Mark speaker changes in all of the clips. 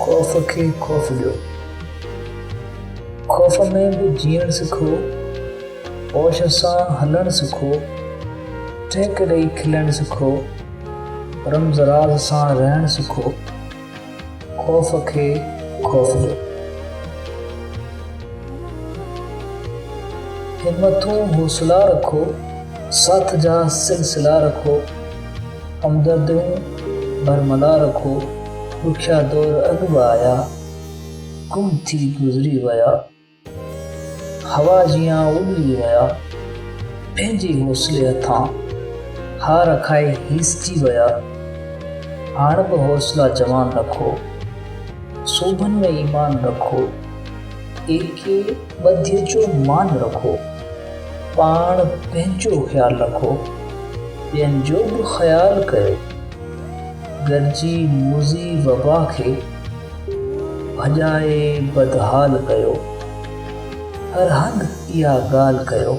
Speaker 1: खौफ़ खे खौफ़ ॾियो। खौफ़ में बि जीअण सिखो, होश सां हलणु सिखो, टहिक ॾेई खिलणु सिखो, रमज़ राज़ सां रहणु सिखो। खौफ़ खे खौफ़ ॾियो। हिम्मतूं हौसला रखो, साथ जा सिलसिला रखो, हमदर्दियूं बरमला रखो। ॾुखिया दौर अॻु आया, गुम थी गुज़री विया, हवा जियां उॾी विया, पंहिंजे हौसले हथां हार खाए हीसजी विया। हाण बि हौसला जवान रखो, सूबनि में ईमान रखो, एके ॿधिय जो मान रखो। पाण पंहिंजो ख़्यालु रखो, ॿियनि जो बि ख़्यालु कयो। गॾिजी मुज़ी वबा खे भॼाए बदहाल कयो। हर हंधि इहा ॻाल्हि कयो,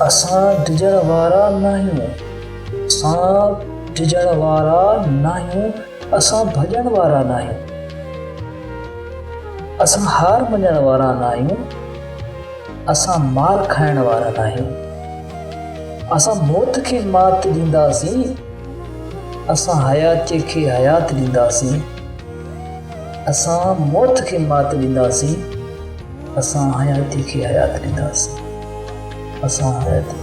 Speaker 1: असां डिॼण वारा नाहियूं, असां डिॼण वारा नाहियूं, असां भॼण वारा नाहियूं, असां हार मञण वारा नाहियूं, असां मार खाइण वारा नाहियूं, असां मौत खे मात ॾींदासीं, असां हयातीअ खे हयात ॾींदासीं। असां मौत खे मात ॾींदासीं, असां हयातीअ खे हयात ॾींदासीं। असां हयात